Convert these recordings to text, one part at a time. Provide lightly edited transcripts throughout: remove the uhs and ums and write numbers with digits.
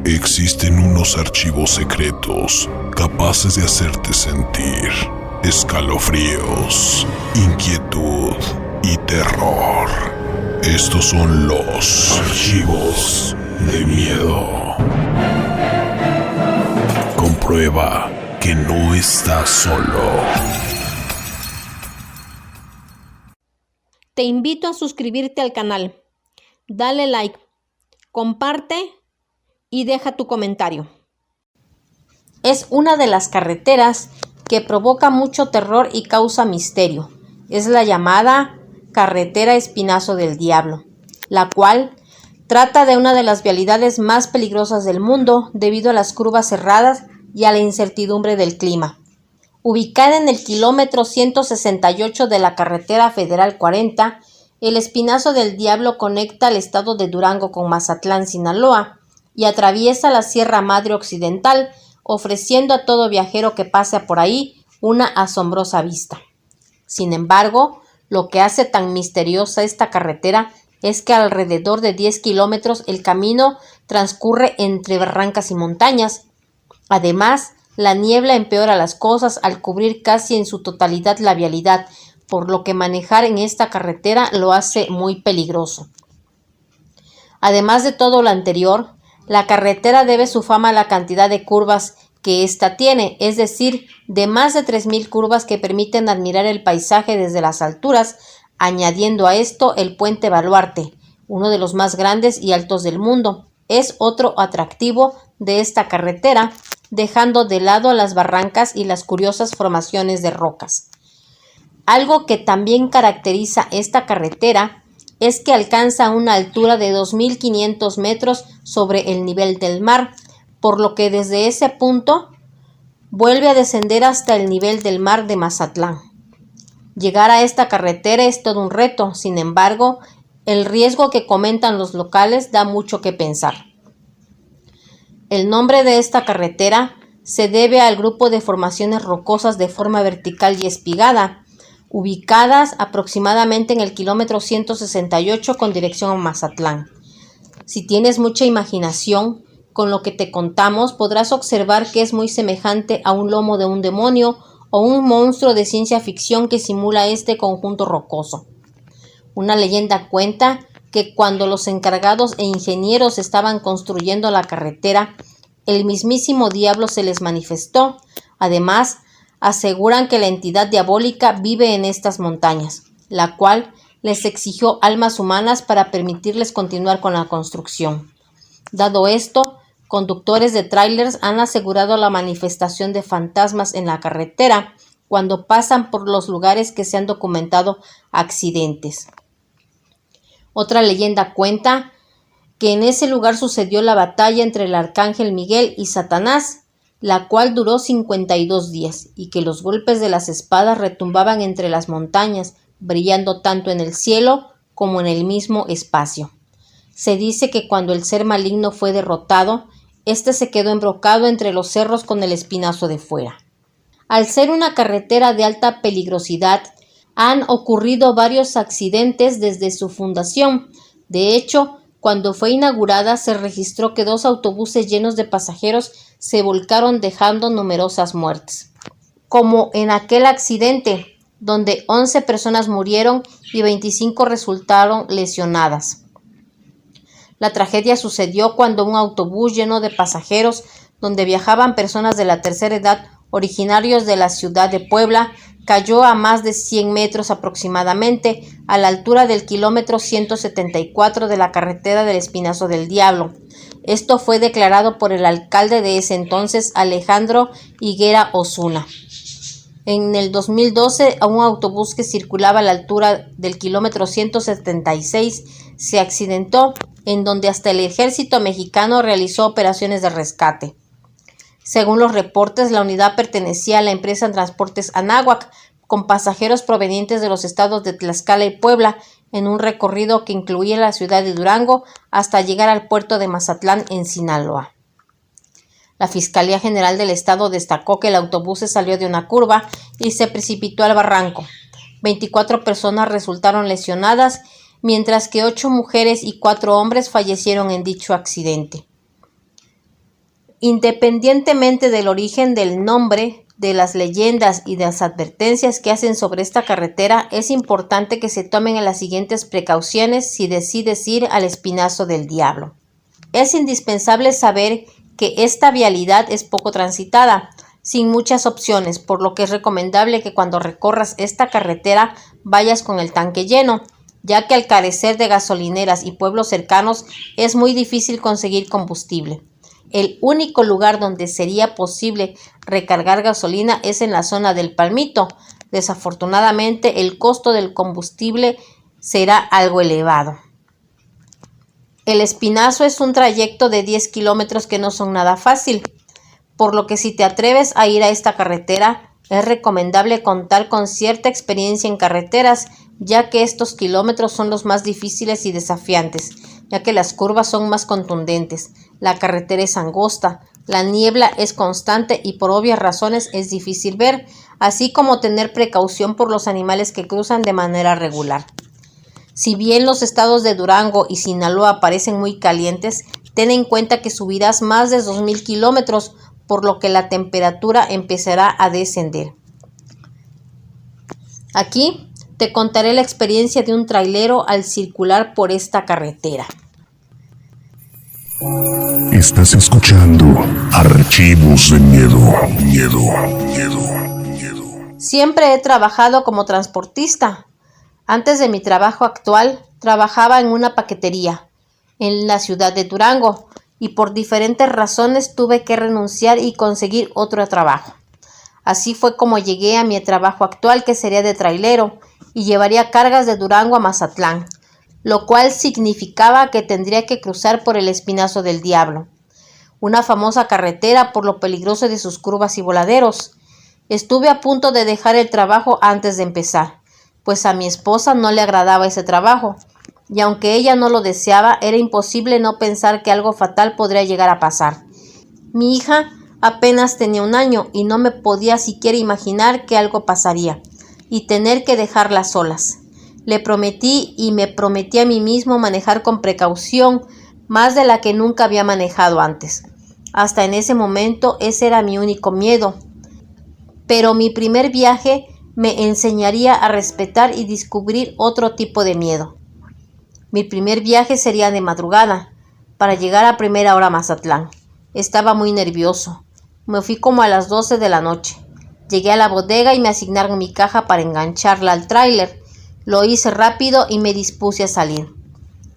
Existen unos archivos secretos capaces de hacerte sentir escalofríos, inquietud y terror. Estos son los archivos de miedo. Comprueba que no estás solo. Te invito a suscribirte al canal, dale like, comparte y deja tu comentario. Es una de las carreteras que provoca mucho terror y causa misterio. Es la llamada Carretera Espinazo del Diablo, la cual trata de una de las vialidades más peligrosas del mundo debido a las curvas cerradas y a la incertidumbre del clima. Ubicada en el kilómetro 168 de la carretera federal 40, el Espinazo del Diablo conecta el estado de Durango con Mazatlán, Sinaloa, y atraviesa la Sierra Madre Occidental, ofreciendo a todo viajero que pase por ahí una asombrosa vista. Sin embargo, lo que hace tan misteriosa esta carretera es que alrededor de 10 kilómetros el camino transcurre entre barrancas y montañas. Además, la niebla empeora las cosas al cubrir casi en su totalidad la vialidad, por lo que manejar en esta carretera lo hace muy peligroso. Además de todo lo anterior, la carretera debe su fama a la cantidad de curvas que ésta tiene, es decir, de más de 3,000 curvas que permiten admirar el paisaje desde las alturas, añadiendo a esto el Puente Baluarte, uno de los más grandes y altos del mundo. Es otro atractivo de esta carretera, dejando de lado las barrancas y las curiosas formaciones de rocas. Algo que también caracteriza esta carretera es que alcanza una altura de 2,500 metros sobre el nivel del mar, por lo que desde ese punto vuelve a descender hasta el nivel del mar de Mazatlán. Llegar a esta carretera es todo un reto, sin embargo, el riesgo que comentan los locales da mucho que pensar. El nombre de esta carretera se debe al grupo de formaciones rocosas de forma vertical y espigada, ubicadas aproximadamente en el kilómetro 168 con dirección a Mazatlán. Si tienes mucha imaginación, con lo que te contamos podrás observar que es muy semejante a un lomo de un demonio o un monstruo de ciencia ficción que simula este conjunto rocoso. Una leyenda cuenta que cuando los encargados e ingenieros estaban construyendo la carretera, el mismísimo diablo se les manifestó. Además, aseguran que la entidad diabólica vive en estas montañas, la cual les exigió almas humanas para permitirles continuar con la construcción. Dado esto, conductores de tráilers han asegurado la manifestación de fantasmas en la carretera cuando pasan por los lugares que se han documentado accidentes. Otra leyenda cuenta que en ese lugar sucedió la batalla entre el arcángel Miguel y Satanás, la cual duró 52 días, y que los golpes de las espadas retumbaban entre las montañas, brillando tanto en el cielo como en el mismo espacio. Se dice que cuando el ser maligno fue derrotado, éste se quedó embrocado entre los cerros con el espinazo de fuera. Al ser una carretera de alta peligrosidad, han ocurrido varios accidentes desde su fundación. De hecho, cuando fue inaugurada se registró que 2 autobuses llenos de pasajeros se volcaron dejando numerosas muertes, como en aquel accidente donde 11 personas murieron y 25 resultaron lesionadas. La tragedia sucedió cuando un autobús lleno de pasajeros, donde viajaban personas de la tercera edad originarios de la ciudad de Puebla, cayó a más de 100 metros aproximadamente a la altura del kilómetro 174 de la carretera del Espinazo del Diablo. Esto fue declarado por el alcalde de ese entonces, Alejandro Higuera Osuna. En el 2012, a un autobús que circulaba a la altura del kilómetro 176 se accidentó, en donde hasta el ejército mexicano realizó operaciones de rescate. Según los reportes, la unidad pertenecía a la empresa Transportes Anáhuac, con pasajeros provenientes de los estados de Tlaxcala y Puebla, en un recorrido que incluía la ciudad de Durango hasta llegar al puerto de Mazatlán en Sinaloa. La Fiscalía General del Estado destacó que el autobús se salió de una curva y se precipitó al barranco. 24 personas resultaron lesionadas, mientras que 8 mujeres y 4 hombres fallecieron en dicho accidente. Independientemente del origen del nombre, de las leyendas y de las advertencias que hacen sobre esta carretera, es importante que se tomen las siguientes precauciones si decides ir al Espinazo del Diablo. Es indispensable saber que esta vialidad es poco transitada, sin muchas opciones, por lo que es recomendable que cuando recorras esta carretera vayas con el tanque lleno, ya que al carecer de gasolineras y pueblos cercanos es muy difícil conseguir combustible. El único lugar donde sería posible recargar gasolina es en la zona del Palmito. Desafortunadamente, el costo del combustible será algo elevado. El Espinazo es un trayecto de 10 kilómetros que no son nada fácil, por lo que si te atreves a ir a esta carretera, es recomendable contar con cierta experiencia en carreteras, ya que estos kilómetros son los más difíciles y desafiantes, ya que las curvas son más contundentes, la carretera es angosta, la niebla es constante y por obvias razones es difícil ver, así como tener precaución por los animales que cruzan de manera regular. Si bien los estados de Durango y Sinaloa parecen muy calientes, ten en cuenta que subirás más de 2000 kilómetros, por lo que la temperatura empezará a descender. Aquí te contaré la experiencia de un trailero al circular por esta carretera. Estás escuchando Archivos de Miedo. Siempre he trabajado como transportista. Antes de mi trabajo actual, trabajaba en una paquetería en la ciudad de Durango y por diferentes razones tuve que renunciar y conseguir otro trabajo. Así fue como llegué a mi trabajo actual, que sería de trailero, y llevaría cargas de Durango a Mazatlán, lo cual significaba que tendría que cruzar por el Espinazo del Diablo, una famosa carretera por lo peligroso de sus curvas y voladeros. Estuve a punto de dejar el trabajo antes de empezar, pues a mi esposa no le agradaba ese trabajo, y aunque ella no lo deseaba, era imposible no pensar que algo fatal podría llegar a pasar. Mi hija apenas tenía 1 año y no me podía siquiera imaginar que algo pasaría, y tener que dejarla solas. Le prometí y me prometí a mí mismo manejar con precaución, más de la que nunca había manejado antes. Hasta en ese momento ese era mi único miedo. Pero mi primer viaje me enseñaría a respetar y descubrir otro tipo de miedo. Mi primer viaje sería de madrugada, para llegar a primera hora a Mazatlán. Estaba muy nervioso. Me fui como a las 12 de la noche. Llegué a la bodega y me asignaron mi caja para engancharla al tráiler. Lo hice rápido y me dispuse a salir.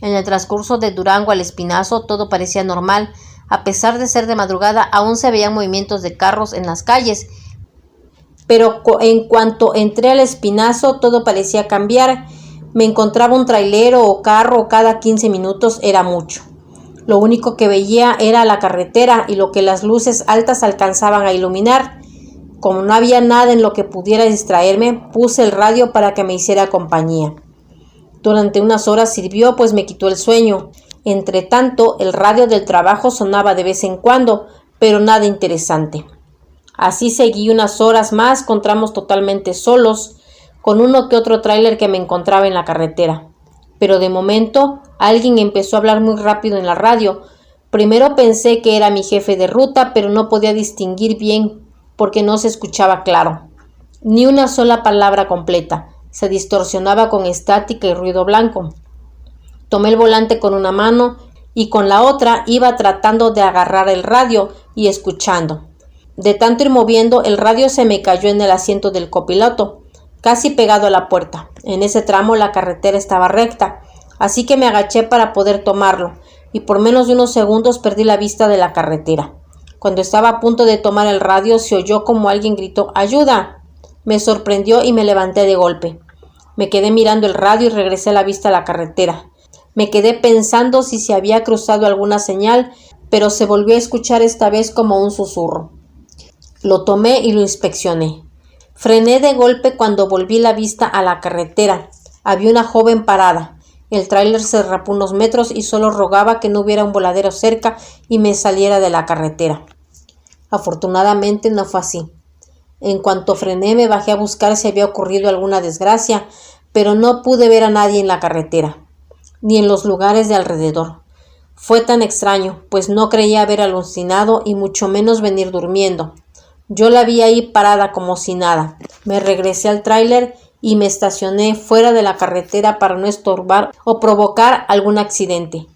En el transcurso de Durango al Espinazo todo parecía normal. A pesar de ser de madrugada, aún se veían movimientos de carros en las calles. Pero en cuanto entré al Espinazo, todo parecía cambiar. Me encontraba un trailero o carro cada 15 minutos, era mucho. Lo único que veía era la carretera y lo que las luces altas alcanzaban a iluminar. Como no había nada en lo que pudiera distraerme, puse el radio para que me hiciera compañía. Durante unas horas sirvió, pues me quitó el sueño. Entre tanto, el radio del trabajo sonaba de vez en cuando, pero nada interesante. Así seguí unas horas más con tramos totalmente solos, con uno que otro tráiler que me encontraba en la carretera. Pero de momento, alguien empezó a hablar muy rápido en la radio. Primero pensé que era mi jefe de ruta, pero no podía distinguir bien porque no se escuchaba claro. Ni una sola palabra completa. Se distorsionaba con estática y ruido blanco. Tomé el volante con una mano y con la otra iba tratando de agarrar el radio y escuchando. De tanto ir moviendo, el radio se me cayó en el asiento del copiloto, casi pegado a la puerta. En ese tramo la carretera estaba recta, así que me agaché para poder tomarlo, y por menos de unos segundos perdí la vista de la carretera. Cuando estaba a punto de tomar el radio, se oyó como alguien gritó ¡ayuda! Me sorprendió y me levanté de golpe. Me quedé mirando el radio y regresé la vista a la carretera. Me quedé pensando si se había cruzado alguna señal, pero se volvió a escuchar esta vez como un susurro. Lo tomé y lo inspeccioné. Frené de golpe cuando volví la vista a la carretera. Había una joven parada. El tráiler se derrapó unos metros y solo rogaba que no hubiera un voladero cerca y me saliera de la carretera. Afortunadamente no fue así. En cuanto frené me bajé a buscar si había ocurrido alguna desgracia, pero no pude ver a nadie en la carretera, ni en los lugares de alrededor. Fue tan extraño, pues no creía haber alucinado y mucho menos venir durmiendo. Yo la vi ahí parada como si nada. Me regresé al tráiler y me estacioné fuera de la carretera para no estorbar o provocar algún accidente.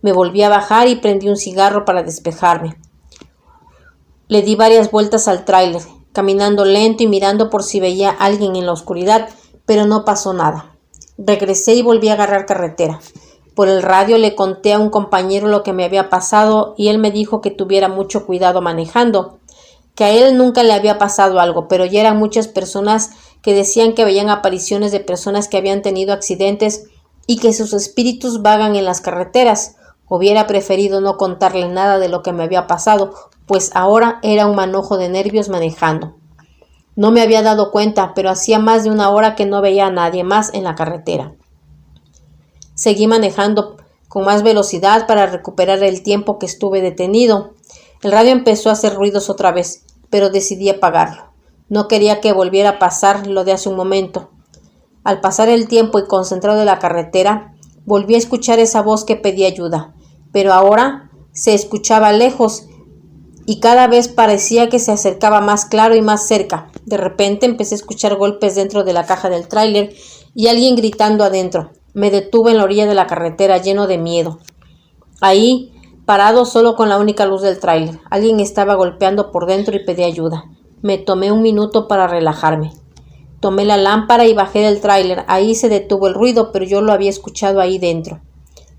Me volví a bajar y prendí un cigarro para despejarme. Le di varias vueltas al tráiler, caminando lento y mirando por si veía a alguien en la oscuridad, pero no pasó nada. Regresé y volví a agarrar carretera. Por el radio le conté a un compañero lo que me había pasado y él me dijo que tuviera mucho cuidado manejando, que a él nunca le había pasado algo, pero ya eran muchas personas que decían que veían apariciones de personas que habían tenido accidentes y que sus espíritus vagan en las carreteras. Hubiera preferido no contarle nada de lo que me había pasado, pues ahora era un manojo de nervios manejando. No me había dado cuenta, pero hacía más de una hora que no veía a nadie más en la carretera. Seguí manejando con más velocidad para recuperar el tiempo que estuve detenido. El radio empezó a hacer ruidos otra vez, pero decidí apagarlo. No quería que volviera a pasar lo de hace un momento. Al pasar el tiempo y concentrado en la carretera, volví a escuchar esa voz que pedía ayuda, pero ahora se escuchaba lejos y cada vez parecía que se acercaba más claro y más cerca. De repente empecé a escuchar golpes dentro de la caja del tráiler y alguien gritando adentro. Me detuve en la orilla de la carretera lleno de miedo. Ahí, parado solo con la única luz del tráiler, alguien estaba golpeando por dentro y pedía ayuda. Me tomé un minuto para relajarme. Tomé la lámpara y bajé del tráiler. Ahí se detuvo el ruido, pero yo lo había escuchado ahí dentro.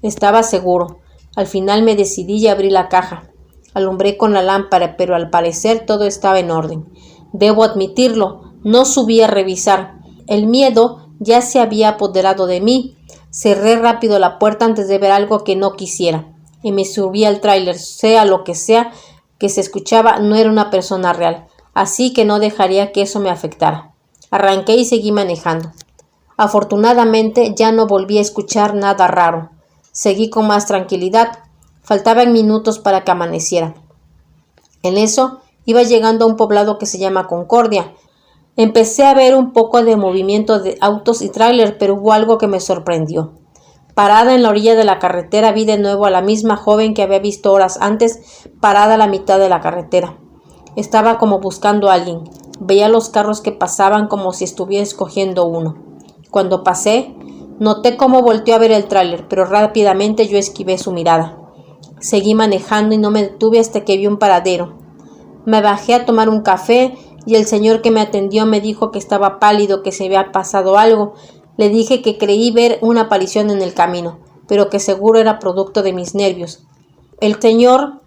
Estaba seguro. Al final me decidí y abrí la caja. Alumbré con la lámpara, pero al parecer todo estaba en orden. Debo admitirlo, no subí a revisar. El miedo ya se había apoderado de mí. Cerré rápido la puerta antes de ver algo que no quisiera, y me subí al tráiler. Sea lo que sea que se escuchaba, no era una persona real, así que no dejaría que eso me afectara. Arranqué y seguí manejando. Afortunadamente ya no volví a escuchar nada raro. Seguí con más tranquilidad. Faltaban minutos para que amaneciera. En eso iba llegando a un poblado que se llama Concordia. Empecé a ver un poco de movimiento de autos y tráiler, pero hubo algo que me sorprendió. Parada en la orilla de la carretera vi de nuevo a la misma joven que había visto horas antes, parada a la mitad de la carretera. Estaba como buscando a alguien. Veía los carros que pasaban como si estuviera escogiendo uno. Cuando pasé, noté cómo volteó a ver el tráiler, pero rápidamente yo esquivé su mirada. Seguí manejando y no me detuve hasta que vi un paradero. Me bajé a tomar un café y el señor que me atendió me dijo que estaba pálido, que se había pasado algo. Le dije que creí ver una aparición en el camino, pero que seguro era producto de mis nervios. El señor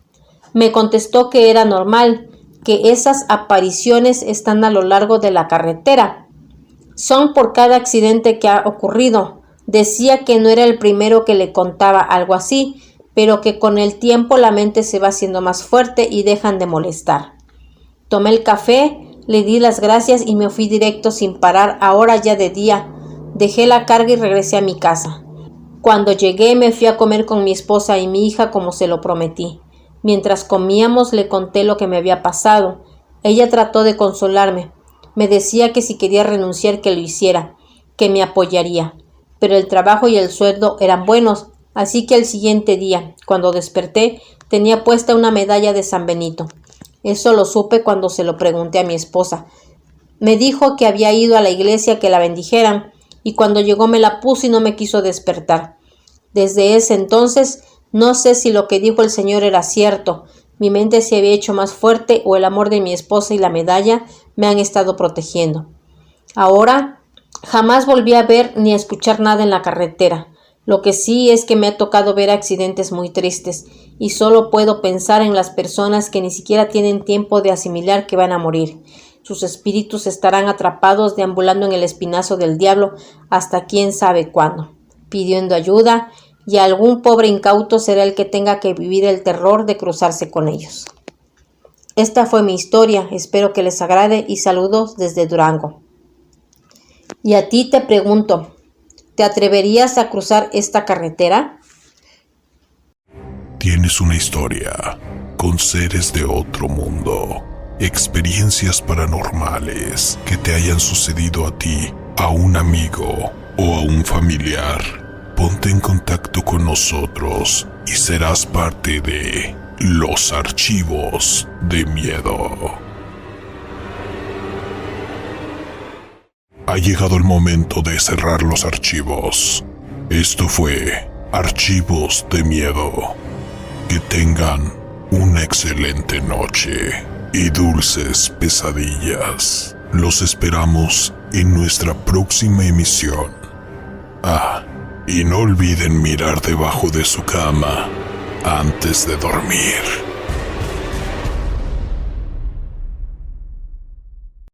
me contestó que era normal, que esas apariciones están a lo largo de la carretera. Son por cada accidente que ha ocurrido. Decía que no era el primero que le contaba algo así, pero que con el tiempo la mente se va haciendo más fuerte y dejan de molestar. Tomé el café, le di las gracias y me fui directo sin parar, ahora ya de día. Dejé la carga y regresé a mi casa. Cuando llegué me fui a comer con mi esposa y mi hija como se lo prometí. Mientras comíamos le conté lo que me había pasado. Ella trató de consolarme. Me decía que si quería renunciar que lo hiciera, que me apoyaría. Pero el trabajo y el sueldo eran buenos, así que al siguiente día, cuando desperté, tenía puesta una medalla de San Benito. Eso lo supe cuando se lo pregunté a mi esposa. Me dijo que había ido a la iglesia que la bendijeran, y cuando llegó me la puse y no me quiso despertar. Desde ese entonces no sé si lo que dijo el Señor era cierto. Mi mente se había hecho más fuerte o el amor de mi esposa y la medalla me han estado protegiendo. Ahora jamás volví a ver ni a escuchar nada en la carretera. Lo que sí es que me ha tocado ver accidentes muy tristes y solo puedo pensar en las personas que ni siquiera tienen tiempo de asimilar que van a morir. Sus espíritus estarán atrapados deambulando en el espinazo del diablo hasta quién sabe cuándo, pidiendo ayuda, y algún pobre incauto será el que tenga que vivir el terror de cruzarse con ellos. Esta fue mi historia, espero que les agrade y saludos desde Durango. Y a ti te pregunto, ¿te atreverías a cruzar esta carretera? Tienes una historia con seres de otro mundo, experiencias paranormales que te hayan sucedido a ti, a un amigo o a un familiar. ponte en contacto con nosotros y serás parte de los archivos de miedo. Ha llegado el momento de cerrar los archivos. Esto fue Archivos de Miedo. Que tengan una excelente noche y dulces pesadillas. Los esperamos en nuestra próxima emisión. Y no olviden mirar debajo de su cama antes de dormir.